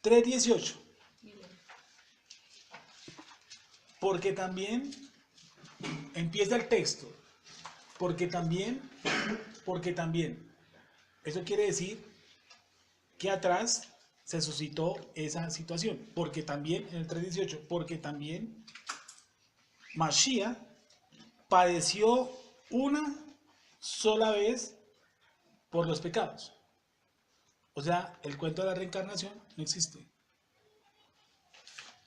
3:18. Porque también empieza el texto. Porque también. Eso quiere decir que atrás se suscitó esa situación. Porque también, en el 3:18, porque también Mashiach padeció una sola vez por los pecados. O sea, el cuento de la reencarnación no existe.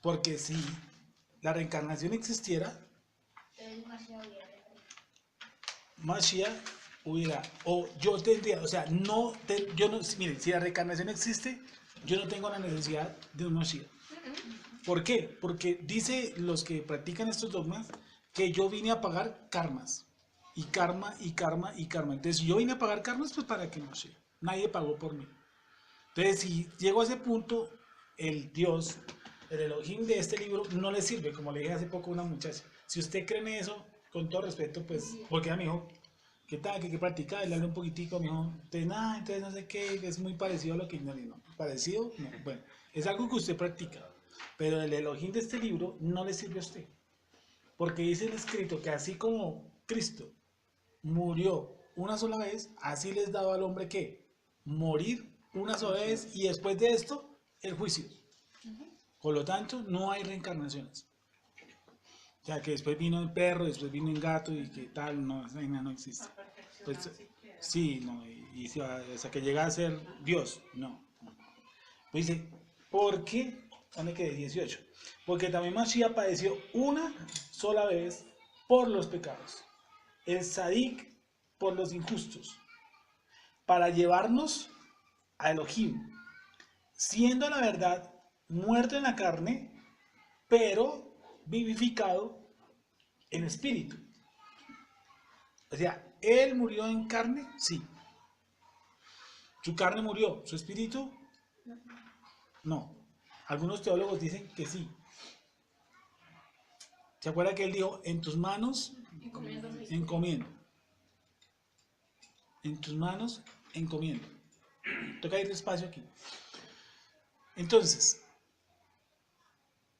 Porque si la reencarnación existiera, Mashiach hubiera, o yo tendría, o sea, yo no, miren, si la reencarnación existe, yo no tengo la necesidad de un Mashiach. ¿Por qué? Porque dice los que practican estos dogmas que yo vine a pagar karmas. Y karma, y karma, y karma. Entonces, si yo vine a pagar karmas, pues para qué Mashiach. Nadie pagó por mí. Entonces, si llego a ese punto, el Dios, el Elohim de este libro, no le sirve, como le dije hace poco a una muchacha. Si usted cree en eso, con todo respeto, pues, porque ella me dijo, ¿qué tal? ¿Qué practica? Y le hablé un poquitico, me dijo, entonces, nada, entonces no sé qué, es muy parecido a lo que no, parecido, no, bueno, es algo que usted practica, pero el Elohim de este libro no le sirve a usted, porque dice el escrito que así como Cristo murió una sola vez, así les daba al hombre que morir una sola vez y después de esto, el juicio. Por lo tanto, no hay reencarnaciones. O sea, que después vino el perro, después vino el gato y que tal, no, esa vaina no existe. Pues, sí, no, y hasta que llega a ser Dios, no. Pues dice, ¿por qué? ¿Dónde quedé? 18. Porque también Mashiach padeció una sola vez por los pecados. El Sadik por los injustos. Para llevarnos a Elohim. Siendo la verdad muerto en la carne, pero vivificado en espíritu. O sea, él murió en carne, sí. Su carne murió, su espíritu, no. Algunos teólogos dicen que sí. ¿Se acuerda que él dijo, en tus manos encomiendo? En tus manos encomiendo. Toca ir despacio aquí. Entonces,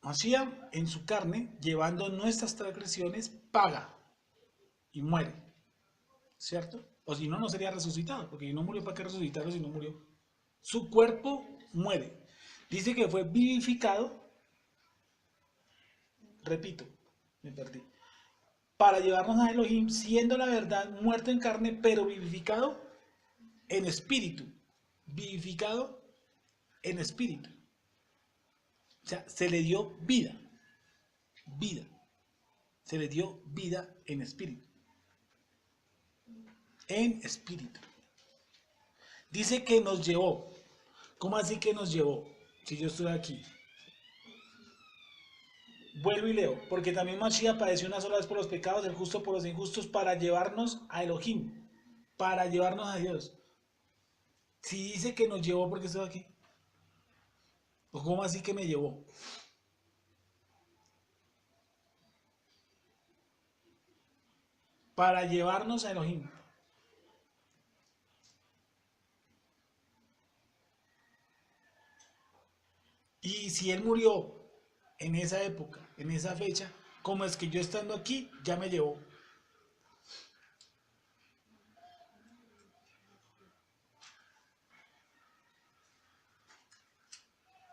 Mashiach en su carne, llevando nuestras transgresiones, paga y muere. ¿Cierto? O si no, no sería resucitado, porque si no murió, ¿para qué resucitarlo si no murió? Su cuerpo muere. Dice que fue vivificado, repito, me perdí, para llevarnos a Elohim, siendo la verdad muerto en carne, pero vivificado en espíritu. Vivificado en espíritu. O sea, se le dio vida. Vida. Se le dio vida en espíritu. En espíritu. Dice que nos llevó. ¿Cómo así que nos llevó? Si yo estoy aquí. Vuelvo y leo. Porque también Mashiach padeció una sola vez por los pecados, el justo por los injustos, para llevarnos a Elohim. Para llevarnos a Dios. Si dice que nos llevó, ¿por qué estoy aquí? ¿O cómo así que me llevó? Para llevarnos a Elohim. Y si él murió en esa época, en esa fecha, ¿cómo es que yo estando aquí ya me llevó?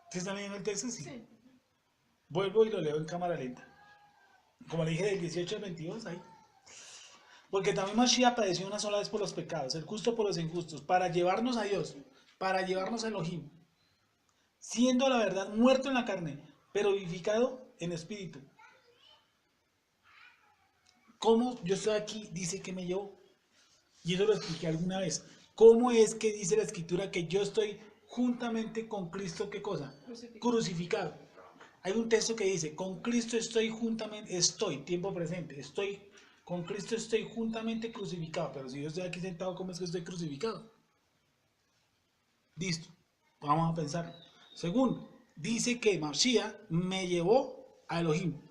¿Ustedes están leyendo el texto? Sí. Sí. Vuelvo y lo leo en cámara lenta. Como le dije, del 18 al 22, ahí. Porque también Mashiach padeció una sola vez por los pecados, el justo por los injustos, para llevarnos a Dios, para llevarnos a Elohim, siendo la verdad muerto en la carne, pero vivificado en espíritu. ¿Cómo yo estoy aquí? Dice que me llevó. Y eso lo expliqué alguna vez. ¿Cómo es que dice la escritura que yo estoy juntamente con Cristo? ¿Qué cosa? Crucificado. Hay un texto que dice, con Cristo estoy juntamente, estoy, tiempo presente, estoy, con Cristo estoy juntamente crucificado. Pero si yo estoy aquí sentado, ¿cómo es que estoy crucificado? Listo, vamos a pensar. Segundo, dice que Mashiach me llevó a Elohim.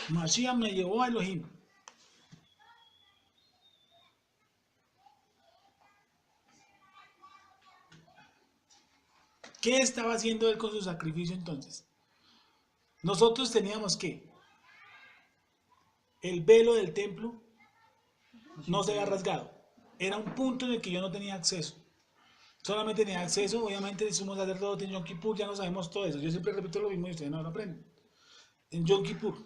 Mashiach me llevó a Elohim. ¿Qué estaba haciendo él con su sacrificio entonces? Nosotros teníamos que el velo del templo no se había rasgado. Era un punto en el que yo no tenía acceso. Solamente tenía acceso, obviamente, el sumo sacerdote en Yom Kippur, ya no sabemos todo eso. Yo siempre repito lo mismo y ustedes no lo aprenden. En Yom Kippur,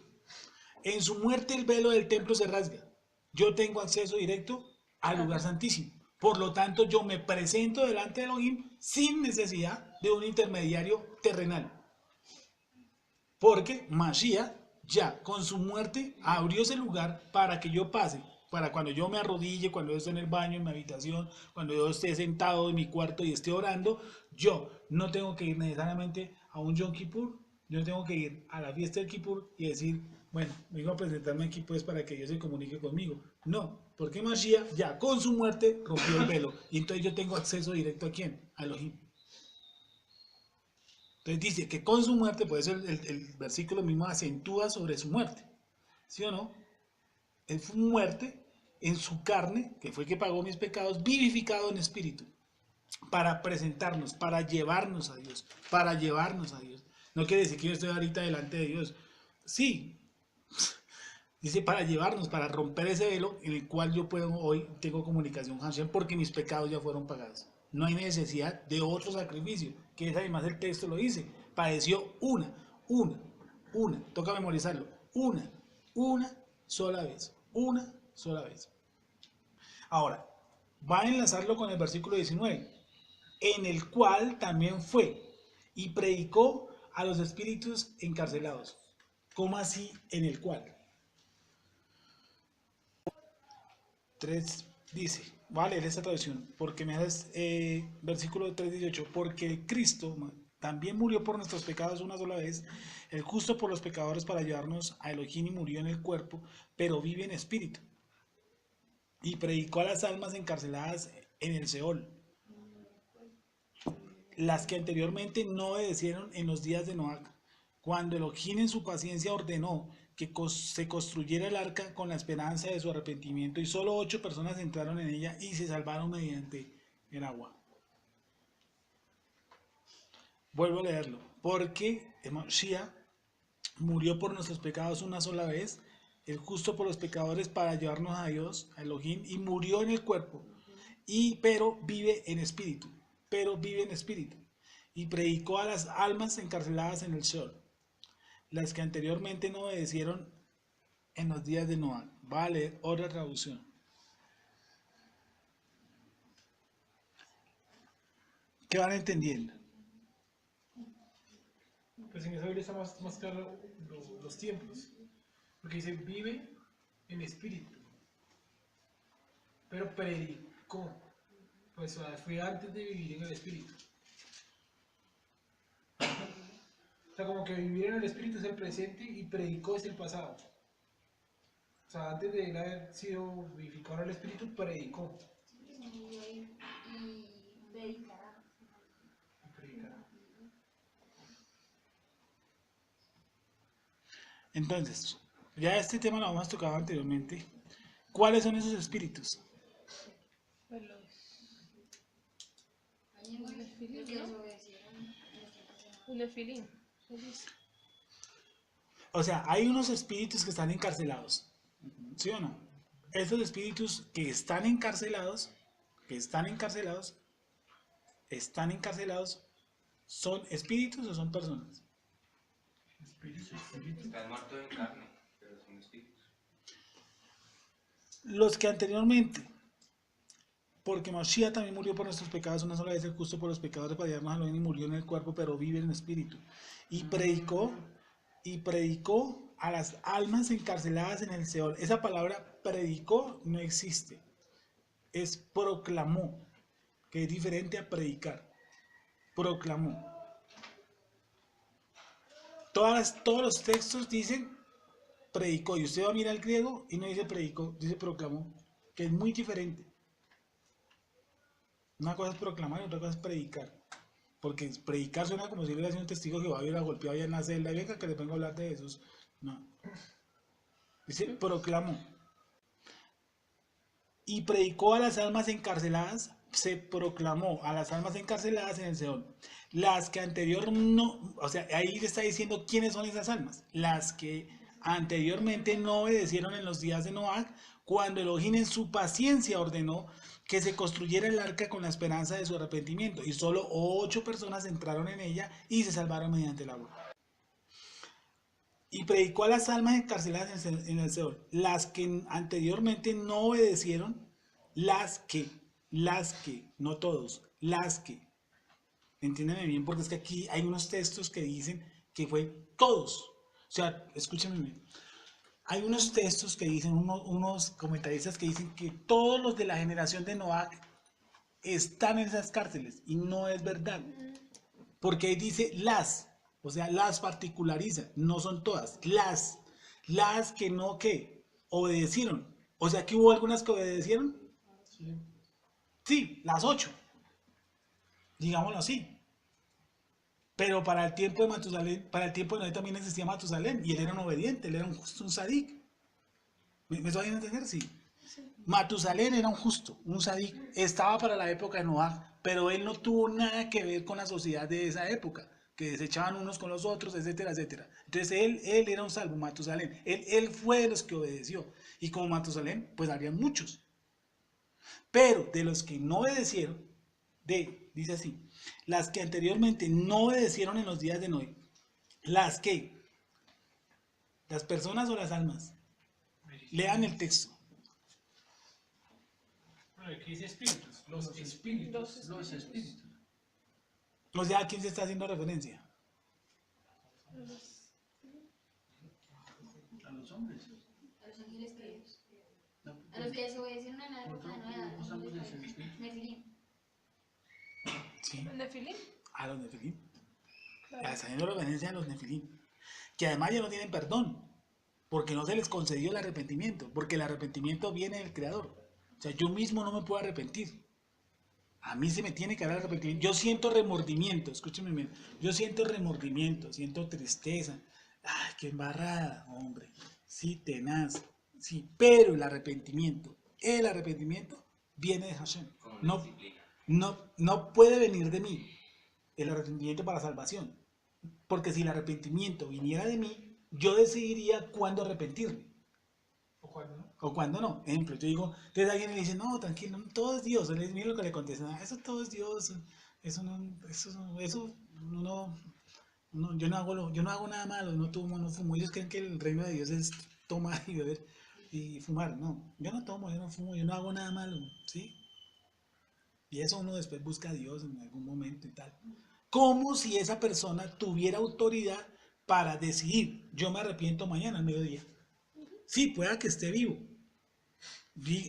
en su muerte el velo del templo se rasga. Yo tengo acceso directo al lugar santísimo. Por lo tanto, yo me presento delante de Elohim sin necesidad de un intermediario terrenal. Porque Mashiach ya con su muerte abrió ese lugar para que yo pase. Para cuando yo me arrodille, cuando yo esté en el baño, en mi habitación, cuando yo esté sentado en mi cuarto y esté orando, yo no tengo que ir necesariamente a un Yom Kippur, yo tengo que ir a la fiesta del Kippur y decir, bueno, vengo a presentarme aquí pues para que Dios se comunique conmigo. No, porque Mashiach ya con su muerte rompió el velo y entonces yo tengo acceso directo a ¿quién? A Elohim. Entonces dice que con su muerte, por eso el versículo mismo acentúa sobre su muerte, ¿sí o no? Él fue muerte en su carne, que fue que pagó mis pecados, vivificado en espíritu, para presentarnos, para llevarnos a Dios, para llevarnos a Dios. No quiere decir que yo estoy ahorita delante de Dios. Sí, dice para llevarnos, para romper ese velo en el cual yo puedo hoy, tengo comunicación con Hashem, porque mis pecados ya fueron pagados. No hay necesidad de otro sacrificio, que es además el texto lo dice. Padeció una toca memorizarlo, una sola vez. Una sola vez. Ahora, va a enlazarlo con el versículo 19, en el cual también fue y predicó a los espíritus encarcelados. ¿Cómo así en el cual? 3 dice, voy a leer esta traducción, porque me das versículo 3:18, porque Cristo también murió por nuestros pecados una sola vez, el justo por los pecadores para llevarnos a Elohim y murió en el cuerpo, pero vive en espíritu. Y predicó a las almas encarceladas en el Seol, las que anteriormente no obedecieron en los días de Noach, cuando Elohim en su paciencia ordenó que se construyera el arca con la esperanza de su arrepentimiento, y solo 8 personas entraron en ella y se salvaron mediante el agua. Vuelvo a leerlo, porque Mashiach murió por nuestros pecados una sola vez, el justo por los pecadores para llevarnos a Dios, a Elohim, y murió en el cuerpo, pero vive en espíritu, y predicó a las almas encarceladas en el Seol, las que anteriormente no obedecieron en los días de Noah. Va a leer otra traducción. ¿Qué van entendiendo? Pues en esa Biblia está más claro los tiempos. Porque dice, vive en espíritu. Pero predicó. Pues fue antes de vivir en el espíritu. O sea, como que vivir en el espíritu es el presente y predicó es el pasado. O sea, antes de él haber sido vivificado en el espíritu, predicó. Y predicará. Entonces, ya este tema lo hemos tocado anteriormente. ¿Cuáles son esos espíritus? Pues los nefilín, ¿no? Los nefilín. O sea, hay unos espíritus que están encarcelados, ¿sí o no? Esos espíritus que están encarcelados, ¿son espíritus o son personas? Están muertos en carne, pero son espíritus. Los que anteriormente, porque Mashiach también murió por nuestros pecados una sola vez, el justo por los pecadores para llevarnos a Elohim, y murió en el cuerpo, pero vive en el espíritu. Y predicó a las almas encarceladas en el Seol. Esa palabra predicó no existe. Es proclamó, que es diferente a predicar. Proclamó. Todos los textos dicen predicó, y usted va a mirar el griego y no dice predicó, dice proclamó, que es muy diferente. Una cosa es proclamar y otra cosa es predicar. Porque predicar suena como si hubiera sido un testigo que va a ir a golpear allá en la celda y venga que les vengo a hablar de Jesús. No. Dice proclamó. Y predicó a las almas encarceladas. se proclamó a las almas encarceladas en el Seol. Las que anterior no, o sea, ahí le está diciendo quiénes son esas almas. Las que anteriormente no obedecieron en los días de Noach, cuando Elohim en su paciencia ordenó que se construyera el arca con la esperanza de su arrepentimiento. Y solo 8 personas entraron en ella y se salvaron mediante el agua. Y predicó a las almas encarceladas en el Seol. Las que anteriormente no obedecieron, las que, no todos, las que. Entiéndeme bien, porque es que aquí hay unos textos que dicen que fue todos. O sea, escúchame bien. Hay unos textos que dicen, unos comentaristas que dicen que todos los de la generación de Noach están en esas cárceles. Y no es verdad. Porque ahí dice las. O sea, las particulariza. No son todas. Las que no, ¿qué? Obedecieron. O sea, que hubo algunas que obedecieron. Sí, las 8. Digámoslo así. Pero para el tiempo de Matusalén, para el tiempo de Noé también existía Matusalén. Y él era un obediente, él era un justo, un sadik. ¿Me estoy a entender? Sí. Matusalén era un justo, un sadik. Estaba para la época de Noach, pero él no tuvo nada que ver con la sociedad de esa época, que desechaban unos con los otros, etcétera, etcétera. Entonces él era un salvo, Matusalén. Él fue de los que obedeció. Y como Matusalén, pues habrían muchos. Pero de los que no obedecieron, dice así, las que anteriormente no obedecieron en los días de Noé, las personas o las almas, lean el texto. Bueno, aquí dice espíritus, los espíritus. Los espíritus. O sea, ¿a quién se está haciendo referencia? A los hombres. A los ángeles caídos. No, A los que desobedecieron en la época de Noé. A los nosotros ángeles somos caídos. Nefilim. Sí, Nefilim. a los nefilim. Claro. Está haciendo referencia a los nefilim. Que además ya no tienen perdón, porque no se les concedió el arrepentimiento, porque el arrepentimiento viene del Creador. O sea, yo mismo no me puedo arrepentir. A mí se me tiene que dar arrepentimiento. Yo siento remordimiento, escúcheme bien. Yo siento remordimiento, siento tristeza. Ay, qué embarrada, hombre. Sí, tenaz. Sí, pero el arrepentimiento viene de Hashem. Como No, disciplina. no puede venir de mí el arrepentimiento para salvación. Porque si el arrepentimiento viniera de mí, yo decidiría cuándo arrepentirme. ¿O cuándo no? O cuando no. Ejemplo, yo digo, entonces alguien le dice, no, tranquilo, todo es Dios. Mira lo que le contesta, eso todo es Dios. Eso yo no hago nada malo, no tomo, no fumo. Ellos creen que el reino de Dios es tomar y beber y fumar. No, yo no tomo, yo no fumo, yo no hago nada malo, ¿sí? Y eso uno después busca a Dios en algún momento y tal. Como si esa persona tuviera autoridad para decidir, yo me arrepiento mañana al mediodía. Sí, pueda que esté vivo.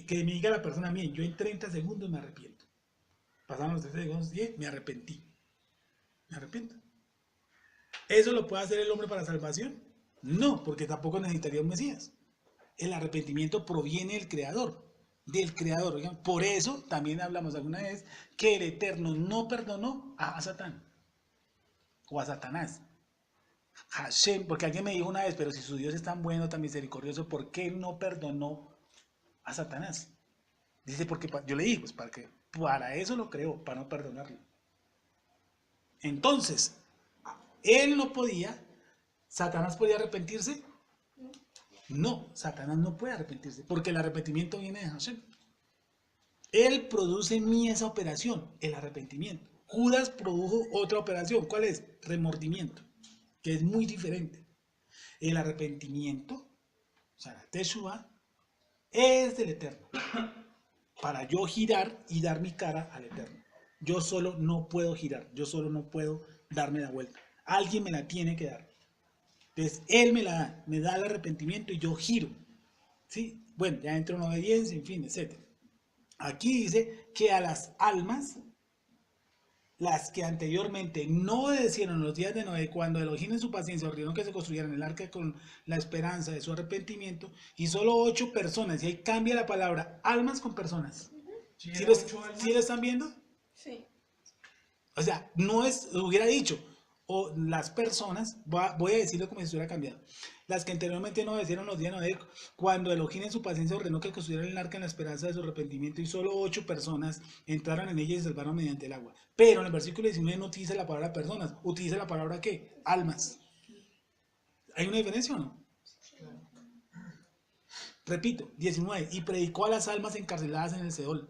Que me diga la persona, bien, yo en 30 segundos me arrepiento. Pasaron los 30 segundos, 10, me arrepentí. Me arrepiento. ¿Eso lo puede hacer el hombre para salvación? No, porque tampoco necesitaría un Mesías. El arrepentimiento proviene del Creador. Del Creador. Oigan, por eso también hablamos alguna vez que el Eterno no perdonó a Satán. O a Satanás. Hashem, porque alguien me dijo una vez, pero si su Dios es tan bueno, tan misericordioso, ¿por qué no perdonó a Satanás? Dice, porque yo le dije, pues para eso lo creó, para no perdonarlo. Entonces, él no podía, ¿Satanás podía arrepentirse? No, Satanás no puede arrepentirse, porque el arrepentimiento viene de Hashem. Él produce en mí esa operación, el arrepentimiento. Judas produjo otra operación, ¿cuál es? Remordimiento, que es muy diferente. El arrepentimiento, o sea, la Teshuvah, es del Eterno, para yo girar y dar mi cara al Eterno. Yo solo no puedo girar, yo solo no puedo darme la vuelta. Alguien me la tiene que dar. Entonces, Él me da el arrepentimiento y yo giro. ¿Sí? Bueno, ya entra en obediencia, en fin, etc. Aquí dice que a las almas, las que anteriormente no obedecieron los días de Noé, cuando Elohim en su paciencia ordenó que se construyeran el arca con la esperanza de su arrepentimiento, y solo 8 personas, y ahí cambia la palabra, almas con personas. ¿Sí lo están viendo? Sí. O sea, no es, hubiera dicho, o las personas, voy a decirlo como si estuviera cambiado, las que anteriormente no obedecieron los días de Noé, cuando Elohim en su paciencia ordenó que construyeran el arca en la esperanza de su arrepentimiento, y solo 8 personas entraron en ella y se salvaron mediante el agua. Pero en el versículo 19 no utiliza la palabra personas, utiliza la palabra ¿qué? Almas. ¿Hay una diferencia o no? Repito, 19, y predicó a las almas encarceladas en el Seol.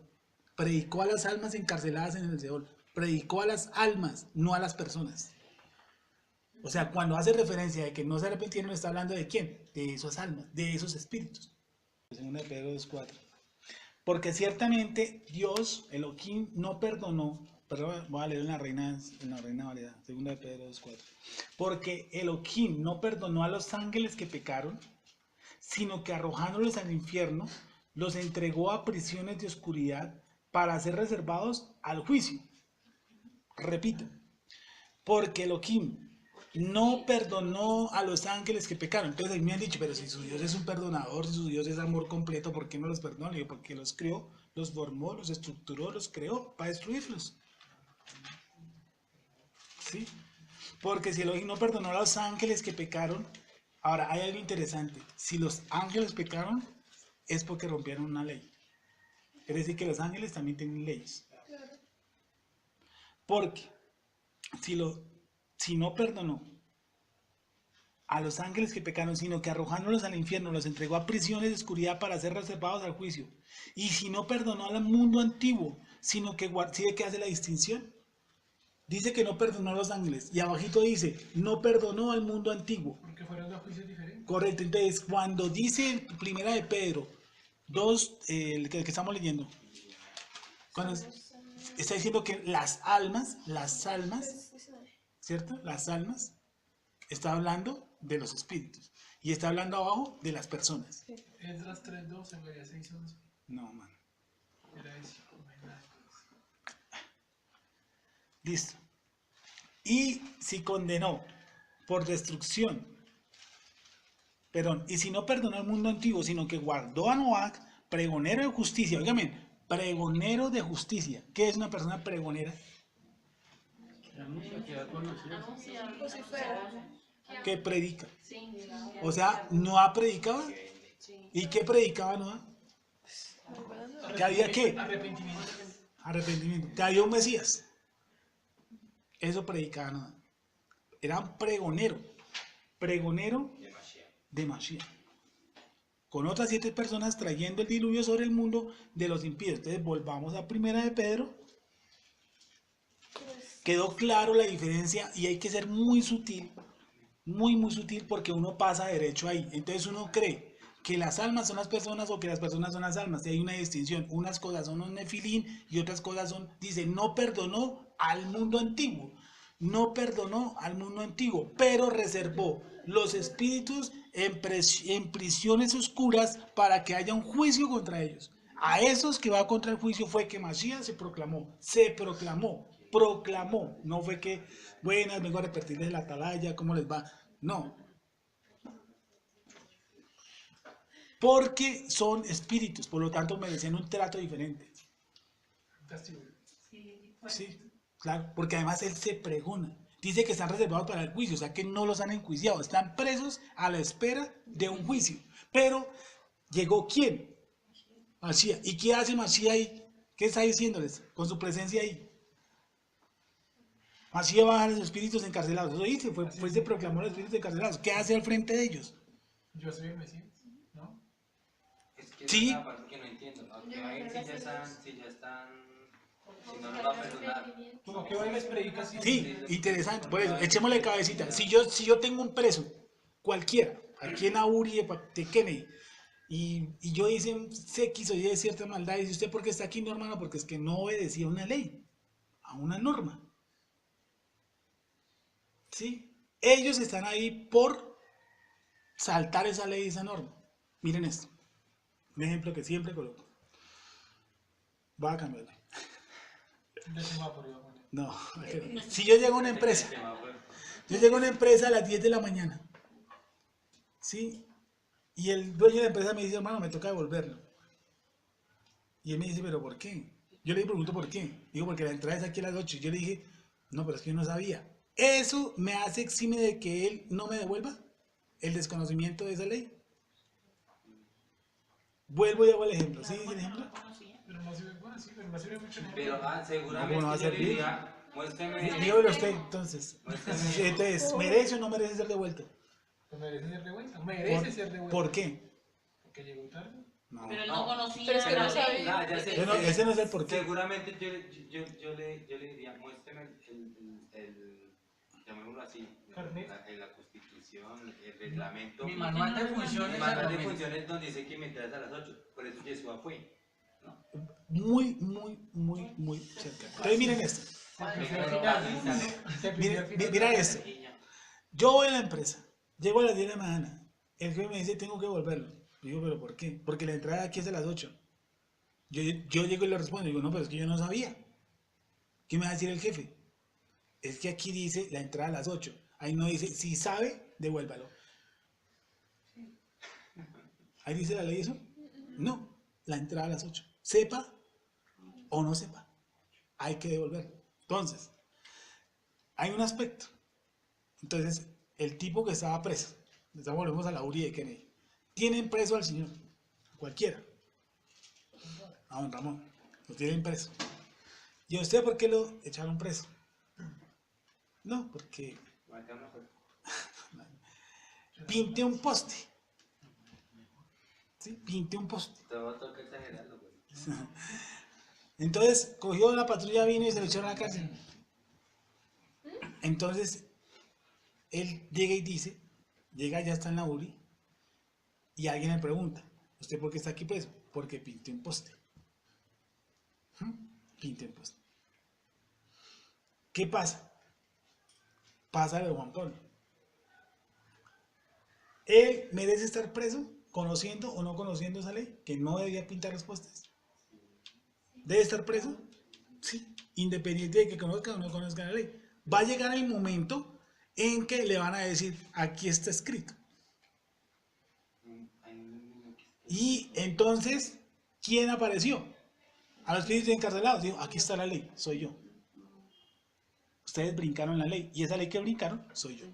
Predicó a las almas encarceladas en el Seol. Predicó a las almas, no a las personas. O sea, cuando hace referencia de que no se arrepintieron, está hablando de quién? De esas almas, de esos espíritus. Segunda de Pedro 2:4. Porque ciertamente Dios, Elohim, no perdonó. Perdón, voy a leer en la Reina Valera. Segunda de Pedro 2:4. Porque Elohim no perdonó a los ángeles que pecaron, sino que arrojándolos al infierno, los entregó a prisiones de oscuridad para ser reservados al juicio. Repito, porque Elohim no perdonó a los ángeles que pecaron. Entonces ahí me han dicho, pero si su Dios es un perdonador, si su Dios es amor completo, ¿por qué no los perdonó? Le digo, porque los creó, los formó, los estructuró, los creó para destruirlos. ¿Sí? Porque si Elohim no perdonó a los ángeles que pecaron, ahora hay algo interesante. Si los ángeles pecaron, es porque rompieron una ley. Es decir, que los ángeles también tienen leyes. Porque si no perdonó a los ángeles que pecaron, sino que arrojándolos al infierno los entregó a prisiones de oscuridad para ser reservados al juicio. Y si no perdonó al mundo antiguo, sino que ¿sí ve que hace la distinción? Dice que no perdonó a los ángeles. Y abajito dice, no perdonó al mundo antiguo. Porque fueron dos juicios diferentes. Correcto. Entonces, cuando dice primera de Pedro 2, el que estamos leyendo, cuando está diciendo que las almas, ¿cierto? Las almas, está hablando de los espíritus. Y está hablando abajo de las personas. Esdras 3:2, Zacarías 6:11. No, man. Era eso, no hay nada. Listo. Y si condenó por destrucción, perdón, y si no perdonó al mundo antiguo, sino que guardó a Noach, pregonero de justicia. Óigame, pregonero de justicia. ¿Qué es una persona pregonera? Que predica. O sea, Noah predicaba. ¿Y qué predicaba Noah? ¿Que había qué? Arrepentimiento. Arrepentimiento. Que había un Mesías. Eso predicaba Noah. Era un pregonero. Pregonero de Mashiach. Con otras 7 personas trayendo el diluvio sobre el mundo de los impíos. Entonces volvamos a primera de Pedro. Quedó claro la diferencia y hay que ser muy sutil, muy sutil, porque uno pasa derecho ahí. Entonces uno cree que las almas son las personas o que las personas son las almas. Y hay una distinción. Unas cosas son un nefilín y otras cosas son, dice, no perdonó al mundo antiguo. No perdonó al mundo antiguo, pero reservó los espíritus en prisiones oscuras para que haya un juicio contra ellos. A esos que va contra el juicio fue que Mashiach se proclamó, proclamó. No fue que, buenas, vengo a repetirles la atalaya, ¿cómo les va? No. Porque son espíritus, por lo tanto merecen un trato diferente. Castigo. Sí, claro, porque además él se pregona. Dice que están reservados para el juicio, o sea que no los han enjuiciado, están presos a la espera de un juicio. Pero, ¿llegó quién? Mashiach. ¿Y qué hace Mashiach ahí? ¿Qué está diciéndoles con su presencia ahí? Mashiach baja a los espíritus encarcelados. Eso dice, fue se proclamó a los espíritus encarcelados. ¿Qué hace al frente de ellos? Yo soy el Mesías, ¿no? Es que Sí. es una parte que no entiendo. Aunque ahí si ya están, si no nos va a perdonar. Como que hoy les predica así. Sí, interesante. Por eso, echémosle cabecita. Si yo tengo un preso, cualquiera, aquí en Auri de Kennedy, y yo hice un X o Y de cierta maldad, y dice usted, ¿por qué está aquí, no, hermano? Porque es que no obedecía a una ley, a una norma. ¿Sí? Ellos están ahí por saltar esa ley y esa norma. Miren esto. Un ejemplo que siempre coloco. Voy a cambiarlo. De semáforo, iba a poner. No, si yo llego a una empresa, a las 10 de la mañana, ¿sí? Y el dueño de la empresa me dice, hermano, me toca devolverlo. Y él me dice, ¿pero por qué? Yo le pregunto por qué. Digo, porque la entrada es aquí a las 8. Yo le dije, no, pero es que yo no sabía. ¿Eso me hace exime de que él no me devuelva el desconocimiento de esa ley? Vuelvo y hago el ejemplo. ¿Sí? ¿El ejemplo? Pero no sirve, bueno, sí, pero no sirve mucho. Pero seguramente ¿Cómo no va a yo le servir? diría, muéstrame. Dígalo usted, entonces. Muéstrame. Entonces, ¿merece o no merece ser devuelto? Pues merece ser devuelta. Merece ser devuelta. ¿Por qué? Porque llegó tarde. No. Pero él no conocía Pero es que no la sabía. ley. Ya sé. Ese no es el por qué. Seguramente yo le diría, muéstrame llamémoslo así, Carnet. la constitución, el reglamento. Mi manual de El funciones. manual de funciones donde dice que me entras a las 8. Por eso Yeshua fue. ¿No? Muy cerca. Entonces, miren esto. Mira esto. Yo voy a la empresa, llego a las 10 de la mañana, el jefe me dice tengo que devolverlo. Digo, ¿pero por qué? Porque la entrada aquí es a las 8. Yo llego y le respondo, digo, no, pero es que yo no sabía. ¿Qué me va a decir el jefe? Es que aquí dice la entrada a las 8. Ahí no dice, si sabe, devuélvalo. ¿Ahí dice la ley eso? No, la entrada a las 8. Sepa o no sepa, hay que devolverlo. Entonces, hay un aspecto. Entonces, el tipo que estaba preso, volvemos a la URI de Kennedy, tienen preso al señor, cualquiera, a don Ramón, lo tienen preso. ¿Y a usted por qué lo echaron preso? No, porque pinte un poste. ¿Sí? Pinte un poste. Todo toca exagerarlo, güey. Entonces, cogió la patrulla, vino y se lo echaron a la cárcel. Entonces, él llega y dice, ya está en la URI, y alguien le pregunta, ¿usted por qué está aquí preso? Porque pinté un poste. Pinté un poste. ¿Qué pasa? Pasa lo de Juan Pablo. ¿Él merece estar preso conociendo o no conociendo esa ley? Que no debía pintar los postes. ¿Debe estar preso? Sí, independiente de que conozca o no conozca la ley. Va a llegar el momento en que le van a decir, aquí está escrito. Y entonces, ¿quién apareció? A los espíritus encarcelados. Dijo, aquí está la ley, soy yo. Ustedes brincaron la ley, y esa ley que brincaron, soy yo.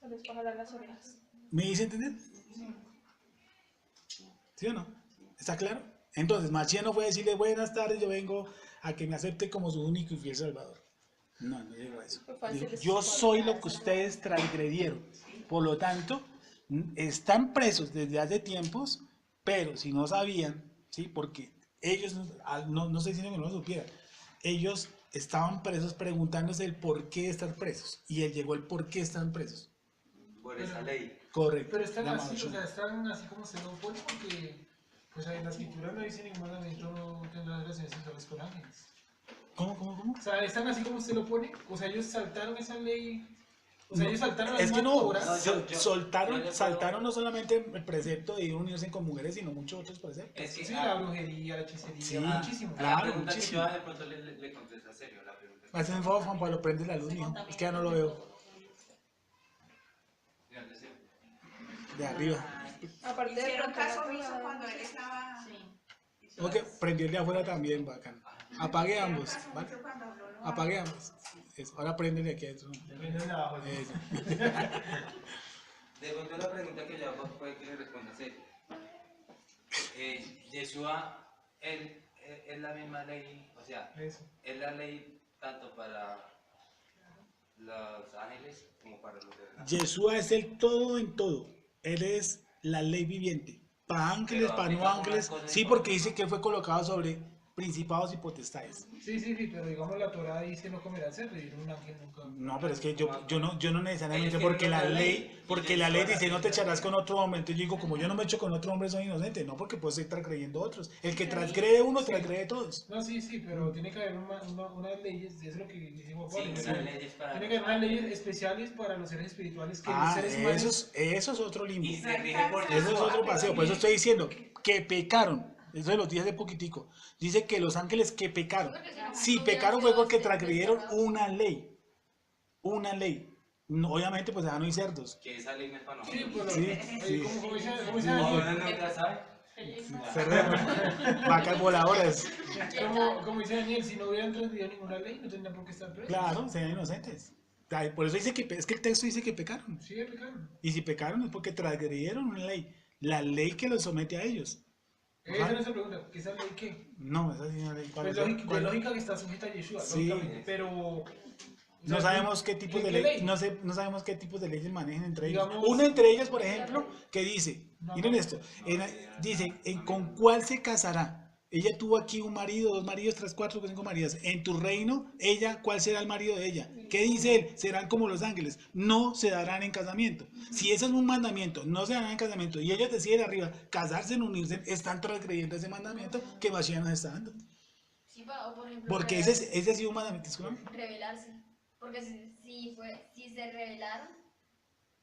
Se les bajarán las orejas. ¿Me hice entender? ¿Sí o no? ¿Está claro? Entonces, Mashiach no fue decirle, buenas tardes, yo vengo a que me acepte como su único y fiel Salvador. No digo eso. Digo, yo soy lo que ustedes transgredieron. Por lo tanto, están presos desde hace tiempos, pero si no sabían, ¿sí? Porque ellos, no estoy diciendo que no lo supieran, ellos estaban presos preguntándose el por qué estar presos. Y él llegó el por qué están presos. Por esa ley. Correcto. Pero están La así, o Maharsha. sea, están así como se lo pone porque, pues en la escritura no dice ningún mandamiento no tendrá relaciones sexuales con ángeles. ¿Cómo? O sea, están así como se lo pone, o sea, ellos saltaron esa ley, o sea, ellos saltaron la Es que misma no, Torah. saltaron no solamente el precepto de unirse con mujeres, sino muchos otros preceptos. Es que, Sí, la brujería, la hechicería, Sí. muchísimo. la Claro, pregunta que muchísimo. yo de pronto le contesto en serio, la pregunta. Hazme un favor, Juan Pablo, prende la luz, mijo. Es que ya no lo veo. De arriba. Aparte de Hicieron pronto caso la omiso Torah, cuando él estaba. Sí. Ok, prendió el de afuera también, bacán. Apague Hicieron ambos, caso ¿vale? omiso cuando habló, no. Apague ambos. Eso, ahora prende el de aquí adentro. Depende de abajo. Eso. De pronto la pregunta que ya puede que le responda serio. Yeshua, él es la misma ley, o sea, Eso. es la ley tanto para los ángeles como para los demás. Yeshua es el todo en todo. Él es la ley viviente. Para ángeles, Pero para no aplica ángeles. una cosa Sí, en porque contra. dice que él fue colocado sobre principados y potestades. Sí, pero digamos la Torah dice no comerás cerdo y un ángel nunca. No, pero es que yo no necesariamente, Es que porque no la es la ley, ley. porque Y la ley Yeshua dice la no te dice. echarás con otro hombre. Entonces yo digo, como yo no me echo con otro hombre, soy inocente. No, porque puedo estar creyendo otros. El que transgrede uno, transgrede todos. No, sí, pero tiene que haber unas leyes, y eso es lo que dice Juan Sí, Pablo. unas leyes para Tiene que haber unas leyes especiales para los seres espirituales que los Ah, seres humanos. eso es otro limbo. y se rige por Eso es Yeshua. otro paseo. Por eso estoy diciendo que pecaron. Eso lo dije hace poquitico. Dice que los ángeles que pecaron. Si pecaron fue porque transgredieron una ley. Una ley. No, obviamente, pues ya no hay cerdos. Que esa ley no es para Sí, nosotros. pero Sí. como dice No, Daniel, uno nunca sabe. Cerdos. Vacas voladoras. como dice Daniel, si no hubieran transgredido ninguna ley, no tendrían por qué estar presos. Claro, sean inocentes. Ay, por eso dice que, es que el texto dice que pecaron. Sí, pecaron. Y si pecaron es porque transgredieron una ley. La ley que los somete a ellos. Esa no es la pregunta, ¿qué es la ley qué? No, esa sí no es la ley. ¿Cuál Pues es? lógica, de ¿Cuál? lógica que está sujeta a Yeshua, Sí. lógicamente, pero... o No sea, sabemos qué tipos de ¿qué leyes, no sabemos qué tipos de leyes manejan entre ellos. Digamos- Una entre ellas, por ejemplo, que dice, No, miren no. esto, dice, ¿con cuál se casará? Ella tuvo aquí un marido, dos maridos, tres, cuatro, cinco maridos. En tu reino, ella, ¿cuál será el marido de ella? ¿Qué dice él? Serán como los ángeles, no se darán en casamiento. Si eso es un mandamiento, no se darán en casamiento, y ellos deciden arriba casarse, en unirse, están transgrediendo ese mandamiento que Mashiach nos está dando. Sí, o por ejemplo, Porque ese ha sido un mandamiento, discúlpame. rebelarse. Porque si se rebelaron,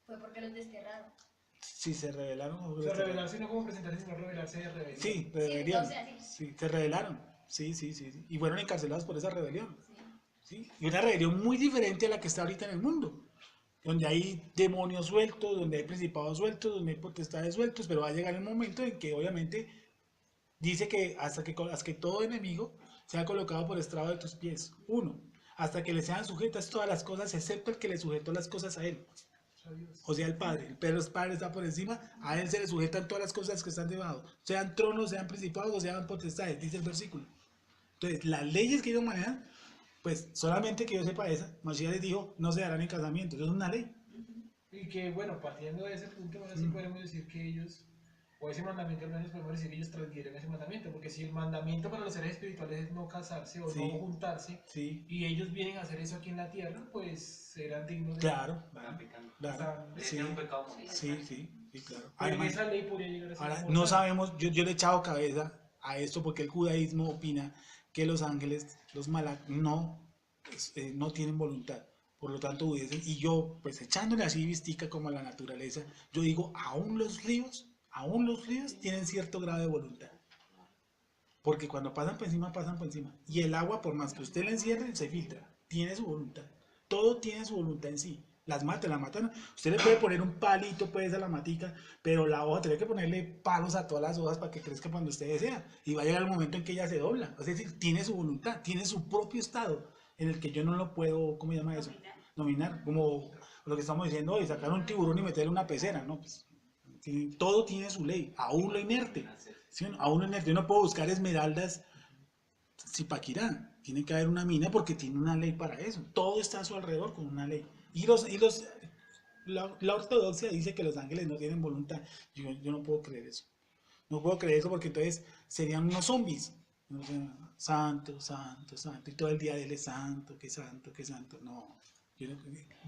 fue porque los desterraron. Si se rebelaron O sea, revelarse no como presentarse, sino revelarse de rebelión. Sí, rebelión. o sea, sí. Sí, se rebelaron. Sí, sí, sí, sí. Y fueron encarcelados por esa rebelión. Sí. ¿Sí? Y una rebelión muy diferente a la que está ahorita en el mundo. Donde hay demonios sueltos, donde hay principados sueltos, donde hay potestades sueltos, pero va a llegar el momento en que obviamente dice que hasta que todo enemigo sea colocado por estrado de tus pies. Uno, hasta que le sean sujetas todas las cosas, excepto el que le sujetó las cosas a él. O sea, el Padre. Pero el Padre está por encima, a él se le sujetan todas las cosas que están debajo. Sean tronos, sean principados o sean potestades, dice el versículo. Entonces, las leyes que ellos manejan, pues solamente que yo sepa esa, Mashiach les dijo, no se darán en casamiento. Eso es una ley. Y que, bueno, partiendo de ese punto, ahora sí podemos decir que ellos, o ese mandamiento al menos podemos decir que ellos transgreden ese mandamiento, porque si el mandamiento para los seres espirituales es no casarse o Sí. no juntarse, Sí, y ellos vienen a hacer eso aquí en la tierra, pues serán dignos de... claro. Están pecando. Claro. Es Sí, un pecado mortal. sí, sí, sí, claro. Pero Además, esa ley podría llegar a ser ahora, mortal. no sabemos, yo le he echado cabeza a esto porque el judaísmo opina que los ángeles, los malak, no tienen voluntad. Por lo tanto, obedecen. Y yo, pues echándole así vistica como a la naturaleza, yo digo, aún los ríos tienen cierto grado de voluntad. Porque cuando pasan por encima, pasan por encima. Y el agua, por más que usted la encierre, se filtra. Tiene su voluntad. Todo tiene su voluntad en sí. Las matan. Usted le puede poner un palito pues a la matica, pero la hoja tiene que ponerle palos a todas las hojas para que crezca cuando usted desea. Y va a llegar el momento en que ella se dobla. Es decir, tiene su voluntad, tiene su propio estado en el que yo no lo puedo, ¿cómo se llama eso? Nominar. Como lo que estamos diciendo hoy, sacar un tiburón y meterle una pecera, ¿no? Pues, todo tiene su ley, aún lo inerte. ¿Sí? Aún lo inerte. Yo no puedo buscar esmeraldas Zipaquirá. Tiene que haber una mina porque tiene una ley para eso. Todo está a su alrededor con una ley. La ortodoxia dice que los ángeles no tienen voluntad. Yo no puedo creer eso. No puedo creer eso porque entonces serían unos zombies. O sea, santo, santo, santo. Y todo el día de él es santo, que santo, que santo. No.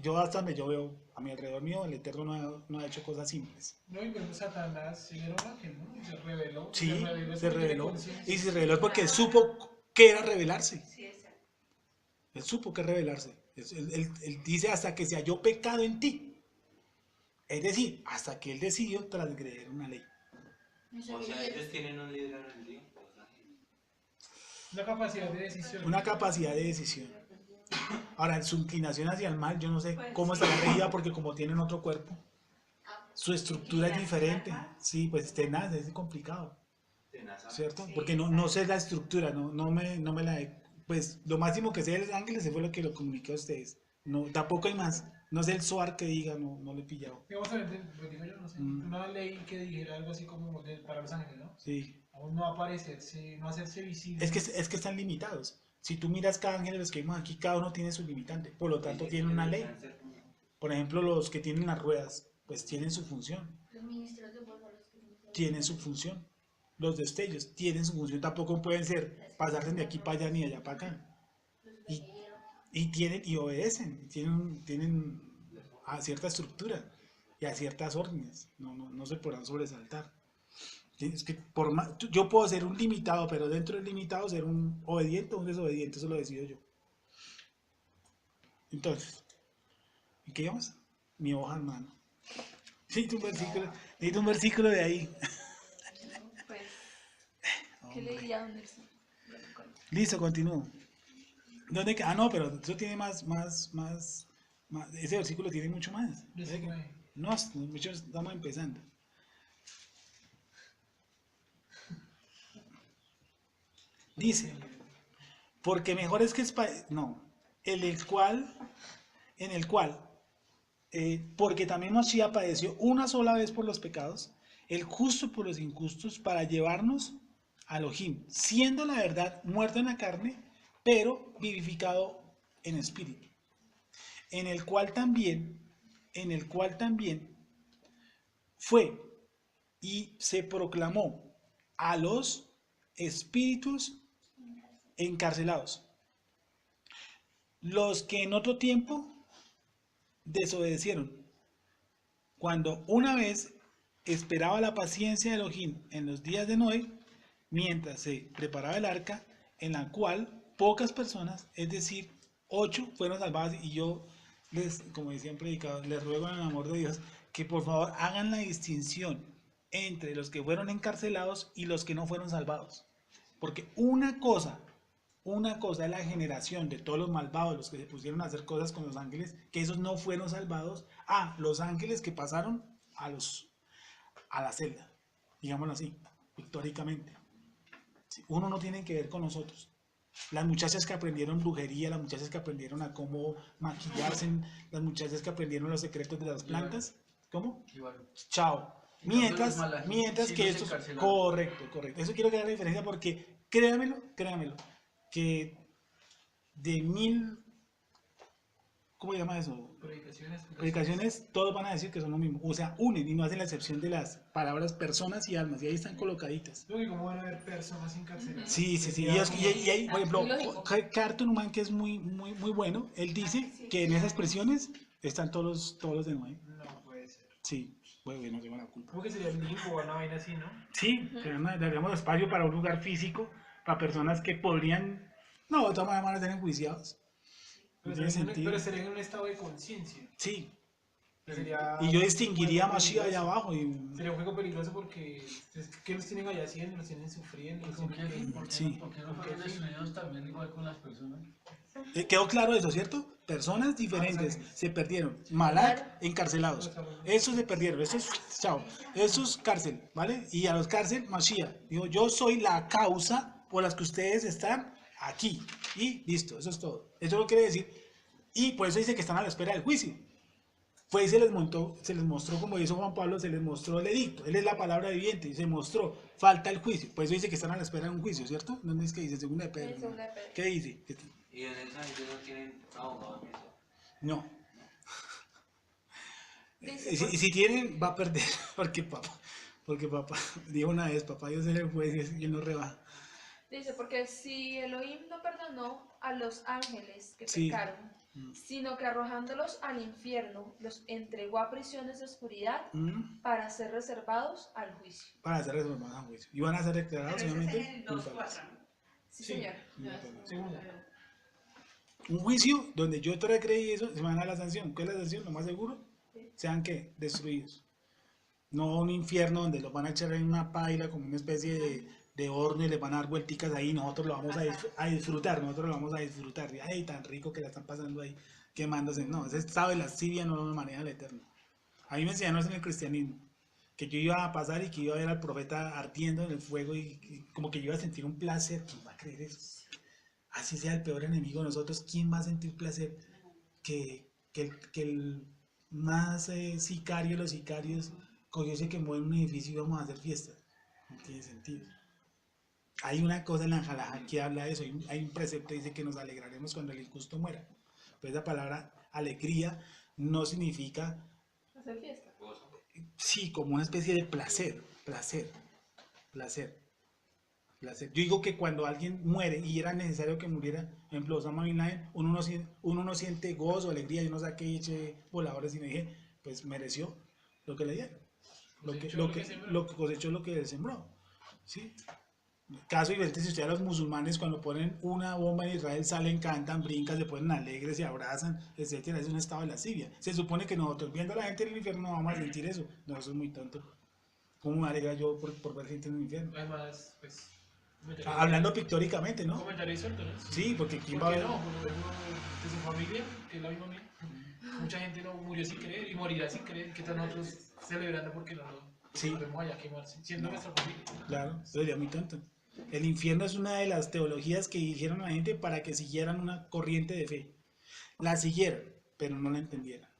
Yo hasta donde yo veo a mi alrededor mío, el Eterno no ha hecho cosas simples. No, y bueno, Satanás sí era un ángel, ¿no? Y se reveló. Sí, se porque tiene reveló. conciencia. Y se reveló porque él supo que era revelarse. Sí, exacto. Él supo que revelarse. Él dice hasta que se halló pecado en ti. Es decir, hasta que él decidió transgredir una ley. O sea, ellos tienen un libre albedrío. Los ángeles. Una capacidad de decisión. Una capacidad de decisión. Ahora, su inclinación hacia el mal, yo no sé Pues, cómo estará regida porque como tienen otro cuerpo, su estructura es ¿Y la diferente. alma? Sí, pues tenaz, es complicado, Tenaz. ¿cierto? Sí, Porque no sé la estructura, no me la he... Pues lo máximo que sé de los ángeles fue lo que lo comuniqué a ustedes. No, tampoco hay más. No sé el SOAR que diga, no le he pillado. Digamos, pues digo yo, no sé, una ley que dijera algo así como para los ángeles, ¿no? Sí. Aún no aparecerse, no hacerse visible. Es que están limitados. Si tú miras cada ángel de los que vimos aquí, cada uno tiene su limitante. Por lo tanto, tiene una ley. Por ejemplo, los que tienen las ruedas, pues tienen su función. Los ministros de fuego, los que Tienen su función. Los destellos tienen su función. Tampoco pueden ser pasarse de aquí para allá ni de allá para acá. Y obedecen. Tienen a cierta estructura y a ciertas órdenes. No se podrán sobresaltar. Es que yo puedo ser un limitado, pero dentro del limitado ser un obediente o un desobediente, eso lo decido yo. Entonces, ¿y qué llamas? Mi hoja, hermano. Necesito un versículo de ahí. Pues, ¿qué le diría a Anderson? Listo, continúo. ¿Dónde queda? Ah, no, pero eso tiene más. Ese versículo tiene mucho más. No, muchos estamos empezando. Dice, porque mejor es que no, el cual en el cual, porque también Mashiach padeció una sola vez por los pecados, el justo por los injustos, para llevarnos a Elohim, siendo la verdad muerto en la carne, pero vivificado en espíritu, en el cual también fue y se proclamó a los espíritus encarcelados, los que en otro tiempo desobedecieron, cuando una vez esperaba la paciencia de Elohim en los días de Noé, mientras se preparaba el arca, en la cual pocas personas, es decir, 8 fueron salvadas. Y yo les, como decían predicadores, les ruego en el amor de Dios que por favor hagan la distinción entre los que fueron encarcelados y los que no fueron salvados. Porque una cosa es la generación de todos los malvados, los que se pusieron a hacer cosas con los ángeles, que esos no fueron salvados, a los ángeles que pasaron a la celda, digámoslo así, pictóricamente. Sí, uno no tiene que ver con nosotros. Las muchachas que aprendieron brujería, las muchachas que aprendieron a cómo maquillarse, las muchachas que aprendieron los secretos de las plantas, ¿cómo? Chao. Mientras que esto es correcto. Eso quiero que haga la diferencia, porque créamelo, que de 1000, ¿cómo se llama eso? Predicaciones, todos van a decir que son lo mismo. O sea, unen y no hacen la excepción de las palabras personas y almas. Y ahí están colocaditas. Creo que como van a haber personas encarceladas. Sí. Y ahí, por ejemplo, Carton Human, que es muy bueno, él dice que en esas expresiones están todos los de Noé. No puede ser. Sí, bueno, no tengo la culpa. ¿Cómo que sería el limbo o una vaina así, no? Sí, daríamos espacio para un lugar físico, para personas que podrían, no, de todas maneras van a ser enjuiciados. No tiene sentido. Pero estarían en un estado de conciencia. Sí. Sería Y yo distinguiría a un juego Mashiach allá peligroso. abajo. Sería un juego peligroso porque ¿qué los tienen allá haciendo? Los tienen sufriendo. ¿Y con qué fin? ¿Por qué, Sí. ¿Por qué no fueron destruidos también igual con las personas? Quedó claro eso, ¿cierto? Personas diferentes se perdieron. Malak, encarcelados. Esos se perdieron. Esos, chao. Esos cárcel, ¿vale? Y a los cárcel, Mashiach. Digo, yo soy la causa por las que ustedes están aquí. Y listo, eso es todo. Eso lo quiere decir. Y por eso dice que están a la espera del juicio. Fue y se les mostró, como hizo Juan Pablo, se les mostró el edicto. Él es la palabra viviente y se mostró. Falta el juicio. Por eso dice que están a la espera de un juicio, ¿cierto? ¿Dónde es que dice? Segunda de Pedro. En segunda de Pedro. ¿Qué dice? Y en esa gente no tienen abogado. No. Dice, Y si tienen, va a perder. Porque papá, dijo una vez, papá Dios es el juez y él no rebaja. dice, porque si Elohim no perdonó a los ángeles que Sí. pecaron, sino que arrojándolos al infierno, los entregó a prisiones de oscuridad para ser reservados al juicio. Para ser resolvidos a juicio. Y van a ser declarados, Pero ese es obviamente, el culpables. 2.4, ¿no? Sí, Sí. señor. Segunda. Un juicio donde yo todavía creí eso, se van a dar la sanción. ¿Qué es la sanción? Lo más seguro, sean que destruidos. No un infierno donde los van a echar en una paila como una especie de horno y les van a dar vuelticas ahí y nosotros lo vamos a disfrutar, Y, ay, tan rico que la están pasando ahí, quemándose. No, ese estado de lascivia no lo maneja el Eterno. A mí me enseñaron eso en el cristianismo, que yo iba a pasar y que iba a ver al profeta ardiendo en el fuego y como que yo iba a sentir un placer. ¿Quién va a creer eso? Así sea el peor enemigo de nosotros, ¿quién va a sentir placer que el más sicario de los sicarios cogió y se quemó en un edificio y vamos a hacer fiesta? No tiene sentido. Hay una cosa en la Jalajá que habla de eso, hay un precepto que dice que nos alegraremos cuando el injusto muera. Pero esa palabra alegría no significa, Hacer fiesta. sí, como una especie de placer. Yo digo que cuando alguien muere y era necesario que muriera, por ejemplo, Osama Bin Laden, uno no siente gozo, alegría, yo no saqué eché voladores y me dije, pues mereció lo que le dieron, lo que cosechó, lo que él sembró, ¿sí? Caso diferente, si ustedes a los musulmanes cuando ponen una bomba en Israel salen, cantan, brincan, se ponen alegres, se abrazan, etcétera, es un estado de lascivia. Se supone que nosotros viendo a la gente en el infierno no vamos a sentir eso, no, eso es muy tonto. ¿Cómo me alegra yo por ver gente en el infierno? Además, pues. Hablando pictóricamente, ¿no? Comentario suelto, ¿no? Sí, porque ¿quién ¿Por va a qué ver? no? Por ejemplo, de su familia, que es la misma mía. Mucha gente no murió sin creer y morirá sin creer. ¿Qué tal nosotros celebrando porque no Sí. nos vemos allá a quemarse? Siendo nuestra familia. Claro, eso sería muy tonto. El infierno es una de las teologías que dijeron a la gente para que siguieran una corriente de fe. La siguieron. pero no la entendieran.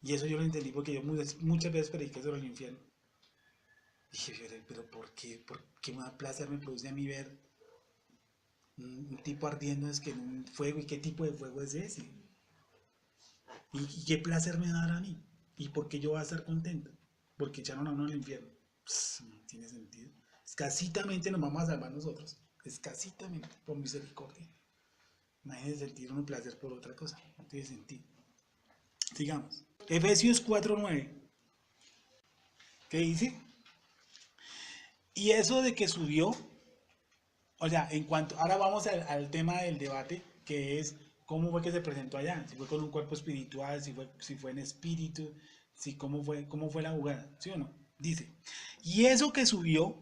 Y eso yo lo entendí porque yo muchas veces prediqué sobre el infierno. Dije, pero ¿por qué? ¿Por qué más placer me produce a mí ver un tipo ardiendo en un fuego? ¿Y qué tipo de fuego es ese? ¿Y qué placer me va a dar a mí? ¿Y por qué yo voy a estar contento? Porque echaron a uno al infierno. No tiene sentido. Escasitamente nos vamos a salvar nosotros. Escasitamente, por misericordia. Imagínense sentir un placer por otra cosa. No tiene sentido. Sigamos. Efesios 4:9. ¿Qué dice? Y eso de que subió, o sea, ahora vamos al tema del debate, que es cómo fue que se presentó allá, si fue con un cuerpo espiritual, si fue en espíritu, cómo fue la jugada, ¿sí o no? Dice, y eso que subió,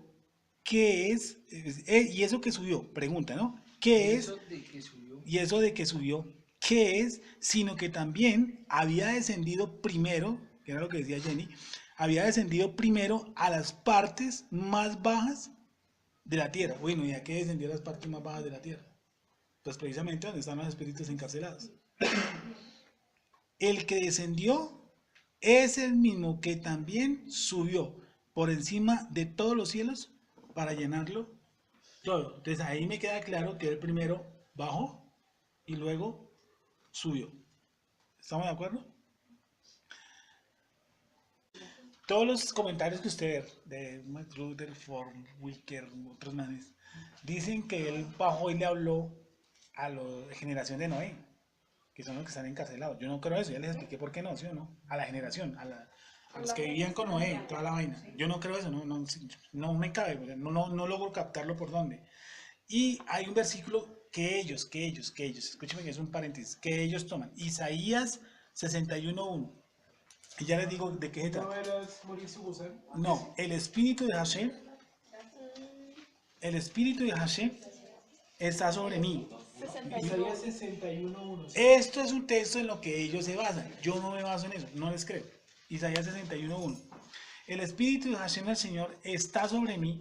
¿qué es? Y eso que subió, pregunta, ¿no? ¿Qué es? Y eso de que subió, ¿qué es? Sino que también había descendido primero, que era lo que decía Jenny, había descendido primero a las partes más bajas de la tierra. Bueno, ¿y a qué descendió a las partes más bajas de la tierra? Pues precisamente donde están los espíritus encarcelados. El que descendió es el mismo que también subió por encima de todos los cielos para llenarlo todo. Entonces ahí me queda claro que él primero bajó y luego subió. ¿Estamos de acuerdo? Todos los comentarios que usted ve de Magruder, Form, Wicker, otros manes, dicen que él bajó y le habló a la generación de Noé, que son los que están encarcelados. Yo no creo eso, ya les expliqué por qué no, ¿sí o no? A la generación, a los que vivían con Noé, toda la vaina. Yo no creo eso, no me cabe, no logro captarlo por dónde. Y hay un versículo que ellos, escúcheme que es un paréntesis, que ellos toman, Isaías 61:1. Y ya les digo de qué se ¿No trata. verás morir su gusano? No, el espíritu de Hashem está sobre mí. Isaías 61:1. Esto es un texto en lo que ellos se basan. Yo no me baso en eso, no les creo. Isaías 61:1. El espíritu de Hashem, el Señor, está sobre mí.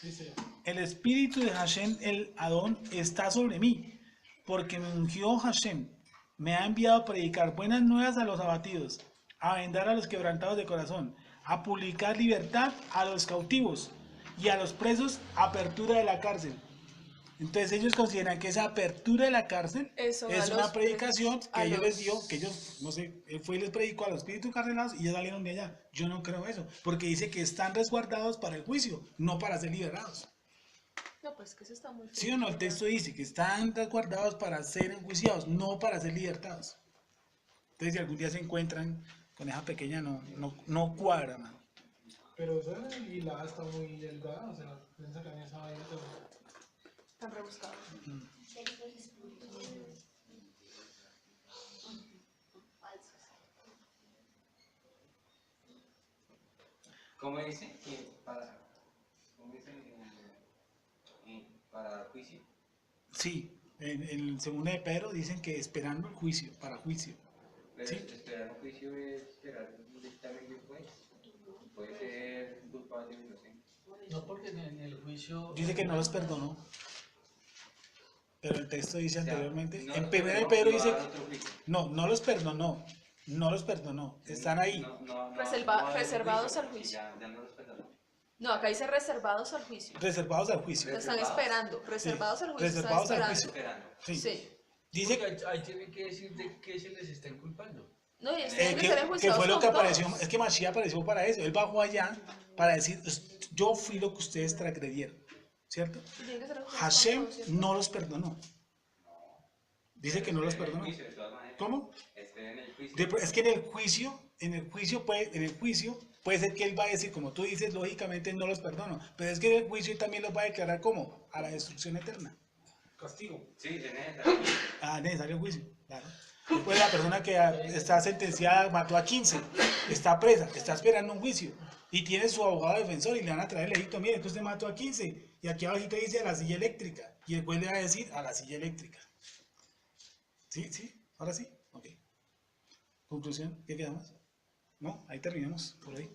Dice, El espíritu de Hashem, el Adón, está sobre mí, porque me ungió Hashem. Me ha enviado a predicar buenas nuevas a los abatidos, a vendar a los quebrantados de corazón, a publicar libertad a los cautivos y a los presos, apertura de la cárcel. Entonces ellos consideran que esa apertura de la cárcel Eso, es a una los predicación presos, que a ellos les los- dio, que ellos, no sé, él fue y les predicó a los espíritus carcelados y ya salieron de allá. Yo no creo eso, porque dice que están resguardados para el juicio, no para ser liberados. No, pues que eso está muy ¿Sí o no? El texto dice que están resguardados para ser enjuiciados, no para ser libertados. Entonces si algún día se encuentran con esa pequeña, no cuadra, man. pero esa y la está muy delgada, o sea, piensa que en esa vaina tan rebuscado. ¿Cómo dice? ¿Cómo dice? Para juicio. Sí, en el segundo de Pedro dicen que esperando el juicio, para juicio. Pero Sí. esperar un juicio es esperar un dictamen de un juez. Puede ser culpable o inocente. No, porque en el juicio. Dice que no los perdonó. Pero el texto dice O sea, anteriormente, no en los primera de perdonó, Pedro y va a dice, dar otro juicio. no los perdonó, no los perdonó, están ahí. Reservados al juicio. Ya no los perdonó. No, acá dice reservados al juicio. Reservados al juicio. Lo están esperando. Reservados al juicio. Reservados al están juicio. Esperando. Sí. Sí. Dice Porque ahí tiene que decir de qué se les está inculpando. No, y tienen que que, ser que enjuiciados fue lo con que todos. apareció, es que Mashiach apareció para eso, él bajó allá para decir, yo fui lo que ustedes transgredieron, ¿cierto? Y tienen que ser enjuiciados con Hashem todos, ¿cierto? no los perdonó. Dice que no los Esperen el perdonó. juicio, de todas maneras. ¿Cómo? Esperen el juicio. Es que en el juicio puede ser que él va a decir, como tú dices, lógicamente no los perdono, pero es que en el juicio él también los va a declarar como a la destrucción eterna. castigo. Sí, es necesario. Necesario el juicio, claro. Después la persona que está sentenciada mató a 15, está presa, está esperando un juicio y tiene su abogado defensor y le van a traer el edicto, mire, que usted mató a 15 y aquí abajito dice a la silla eléctrica y el juez le va a decir a la silla eléctrica. ¿Sí? ¿Ahora sí? Ok. Conclusión, ¿qué quedamos? ¿No? Ahí terminamos, por ahí.